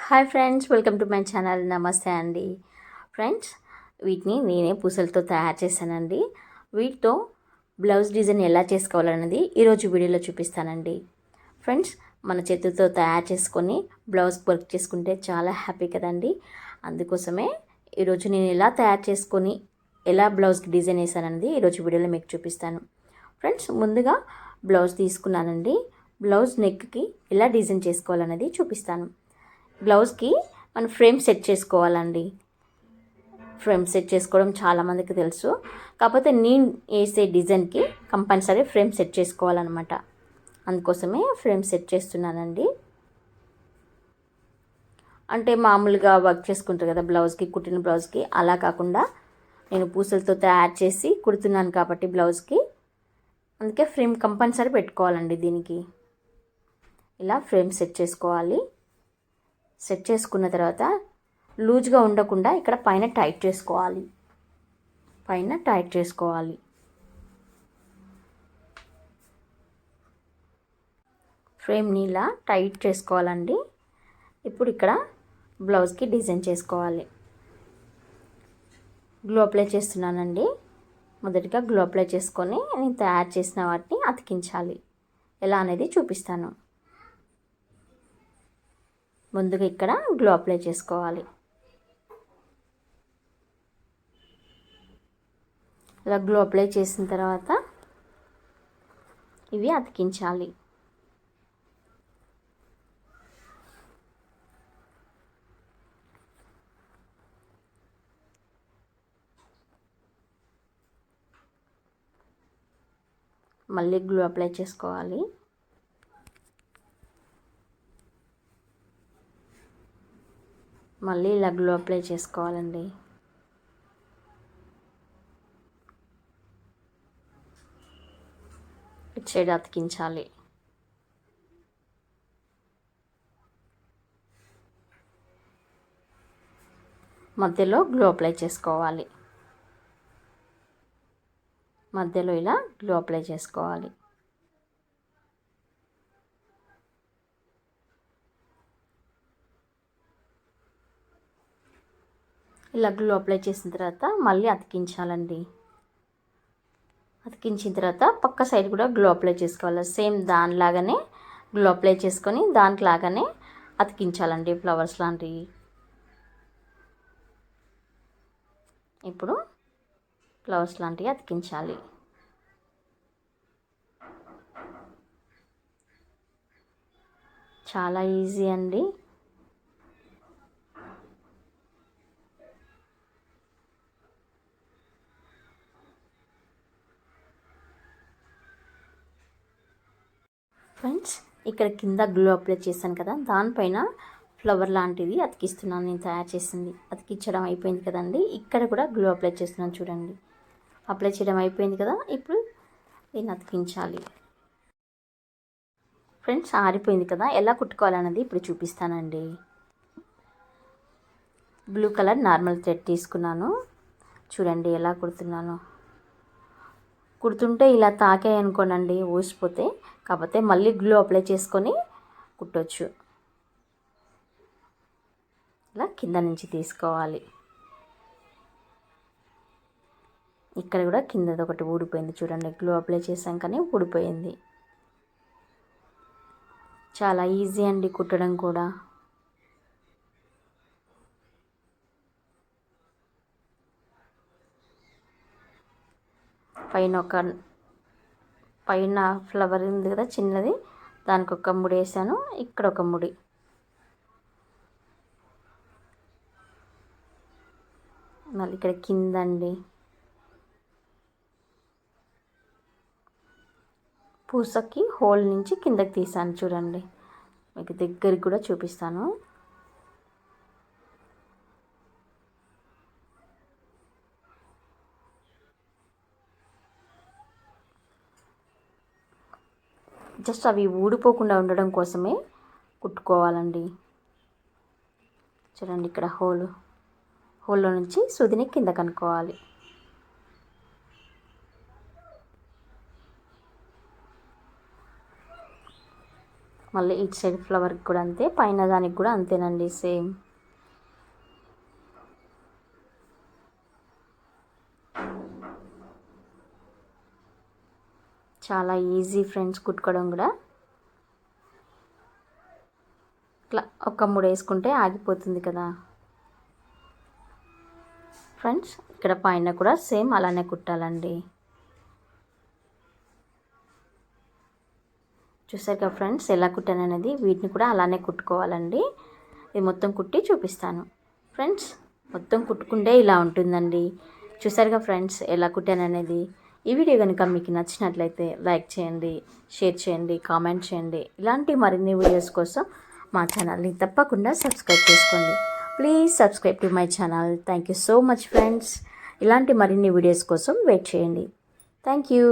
Hi friends, welcome to my channel. నమస్తే అండి friends. వీటిని నేనే పూసలతో తయారు చేశానండి. వీటితో బ్లౌజ్ డిజైన్ ఎలా చేసుకోవాలన్నది ఈరోజు వీడియోలో చూపిస్తానండి. ఫ్రెండ్స్, మన చేతులతో తయారు చేసుకొని బ్లౌజ్ వర్క్ చేసుకుంటే చాలా హ్యాపీ కదండి. అందుకోసమే ఈరోజు నేను ఎలా తయారు చేసుకొని ఎలా బ్లౌజ్కి డిజైన్ వేసానన్నది ఈరోజు వీడియోలో మీకు చూపిస్తాను. ఫ్రెండ్స్, ముందుగా బ్లౌజ్ తీసుకున్నానండి. బ్లౌజ్ నెక్కి ఎలా డిజైన్ చేసుకోవాలన్నది చూపిస్తాను. బ్లౌజ్కి మనం ఫ్రేమ్ సెట్ చేసుకోవాలండి. ఫ్రేమ్ సెట్ చేసుకోవడం చాలామందికి తెలుసు, కాకపోతే నేను వేసే డిజైన్కి కంపల్సరీ ఫ్రేమ్ సెట్ చేసుకోవాలన్నమాట. అందుకోసమే ఫ్రేమ్ సెట్ చేస్తున్నానండి. అంటే మామూలుగా వర్క్ చేసుకుంటారు కదా బ్లౌజ్కి, కుట్టిన బ్లౌజ్కి, అలా కాకుండా నేను పూసలతో తయారు చేసి కుడుతున్నాను కాబట్టి బ్లౌజ్కి, అందుకే ఫ్రేమ్ కంపల్సరీ పెట్టుకోవాలండి. దీనికి ఇలా ఫ్రేమ్ సెట్ చేసుకోవాలి. సెట్ చేసుకున్న తర్వాత లూజ్గా ఉండకుండా ఇక్కడ పైన టైట్ చేసుకోవాలి. ఫ్రేమ్ని ఇలా టైట్ చేసుకోవాలండి. ఇప్పుడు ఇక్కడ బ్లౌజ్కి డిజైన్ చేసుకోవాలి. గ్లూ అప్లై చేస్తున్నానండి. మొదటిగా గ్లూ అప్లై చేసుకొని నేను తయారు చేసిన వాటిని అతికించాలి. ఎలా అనేది చూపిస్తాను. ముందుగా ఇక్కడ గ్లూ అప్లై చేసుకోవాలి. ఇలా గ్లూ అప్లై చేసిన తర్వాత ఇవి అతికించాలి. మళ్ళీ గ్లూ అప్లై చేసుకోవాలి. మళ్ళీ ఇలా గ్లూ అప్లై చేసుకోవాలండి. ఇటు సైడ్ అతికించాలి. మధ్యలో గ్లూ అప్లై చేసుకోవాలి. మధ్యలో ఇలా గ్లూ అప్లై చేసుకోవాలి. ఇలా గ్లూ అప్లై చేసిన తర్వాత మళ్ళీ అతికించాలండి. అతికించిన తర్వాత పక్క సైడ్ కూడా గ్లూ అప్లై చేసుకోవాలి. సేమ్ దానిలాగానే గ్లూ అప్లై చేసుకొని దాంట్లాగానే అతికించాలండి ఫ్లవర్స్ లాంటివి. ఇప్పుడు ఫ్లవర్స్ లాంటివి అతికించాలి. చాలా ఈజీ అండి. ఫ్రెండ్స్, ఇక్కడ కింద గ్లూ అప్లై చేశాను కదా, దానిపైన ఫ్లవర్ లాంటిది అతికిస్తున్నాను. నేను తయారు చేసింది అతికించడం అయిపోయింది కదండి. ఇక్కడ కూడా గ్లూ అప్లై చేస్తున్నాను చూడండి. అప్లై చేయడం అయిపోయింది కదా. ఇప్పుడు దీన్ని అతికించాలి. ఫ్రెండ్స్, ఆరిపోయింది కదా, ఎలా కుట్టుకోవాలన్నది ఇప్పుడు చూపిస్తానండి. బ్లూ కలర్ నార్మల్ థ్రెడ్ తీసుకున్నాను. చూడండి ఎలా కుడుతున్నాను. కుడుతుంటే ఇలా తాకాయి అనుకోనండి, ఊసిపోతే. కాకపోతే మళ్ళీ గ్లూ అప్లై చేసుకొని కుట్టొచ్చు. ఇలా కింద నుంచి తీసుకోవాలి. ఇక్కడ కూడా కిందది ఒకటి ఊడిపోయింది చూడండి. గ్లూ అప్లై చేసాం కానీ ఊడిపోయింది. చాలా ఈజీ అండి కుట్టడం కూడా. పైన ఫ్లవర్ ఉంది కదా చిన్నది, దానికి ఒక ముడి వేసాను. ఇక్కడ ఒక ముడి. మళ్ళీ ఇక్కడ కింద అండి పూసకి హోల్ నుంచి కిందకి తీసాను చూడండి. మీకు దగ్గరికి కూడా చూపిస్తాను. జస్ట్ అవి ఊడిపోకుండా ఉండడం కోసమే కుట్టుకోవాలండి. చూడండి, ఇక్కడ హోల్లో నుంచి సూదిని కింద కనుక్కోవాలి. మళ్ళీ ఇటు సైడ్ ఫ్లవర్కి కూడా అంతే, పైన దానికి కూడా అంతేనండి సేమ్. చాలా ఈజీ ఫ్రెండ్స్ కుట్టుకోవడం కూడా. ఇట్లా ఒక 3 వేసుకుంటే ఆగిపోతుంది కదా ఫ్రెండ్స్. ఇక్కడ పైన కూడా సేమ్ అలానే కుట్టాలండి. చూసారు కదా ఫ్రెండ్స్ ఎలా కుట్టాను అనేది. వీటిని కూడా అలానే కుట్టుకోవాలండి. ఇది మొత్తం కుట్టి చూపిస్తాను ఫ్రెండ్స్. మొత్తం కుట్టుకుంటే ఇలా ఉంటుందండి. చూసారుగా ఫ్రెండ్స్ ఎలా కుట్టాను అనేది. ఈ వీడియో కనుక మీకు నచ్చినట్లయితే లైక్ చేయండి, షేర్ చేయండి, కామెంట్ చేయండి. ఇలాంటి మరిన్ని వీడియోస్ కోసం మా ఛానల్ని తప్పకుండా సబ్స్క్రైబ్ చేసుకోండి. Please subscribe to my channel. Thank you so much friends. ఇలాంటి మరిన్ని వీడియోస్ కోసం వెయిట్ చేయండి. Thank you.